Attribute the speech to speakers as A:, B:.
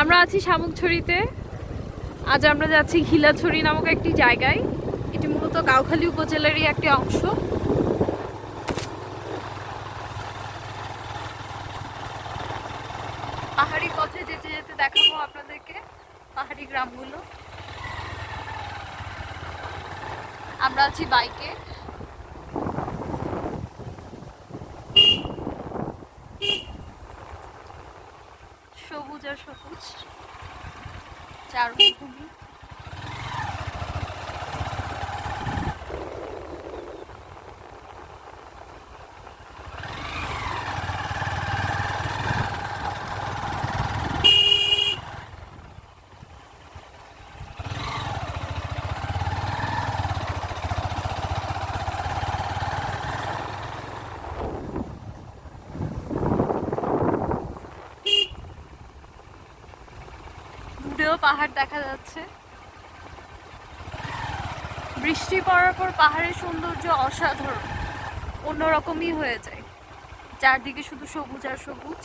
A: আমরা আছি শামুকছড়িতে। আজ আমরা যাচ্ছি ঘিলাছড়ি নামক একটি জায়গায়। এটি মূলত গাউখালী উপজেলারই একটি অংশ। পাহাড়ি পথে যেতে যেতে দেখাবো আপনাদেরকে পাহাড়ি গ্রামগুলো। আমরা আছি বাইকে। সবুজ আর সবুজ চারভূমি। দূরেও পাহাড় দেখা যাচ্ছে। বৃষ্টি পড়ার পর পাহাড়ের সৌন্দর্য অসাধারণ, অন্যরকমই হয়ে যায়। চারদিকে শুধু সবুজ আর সবুজ।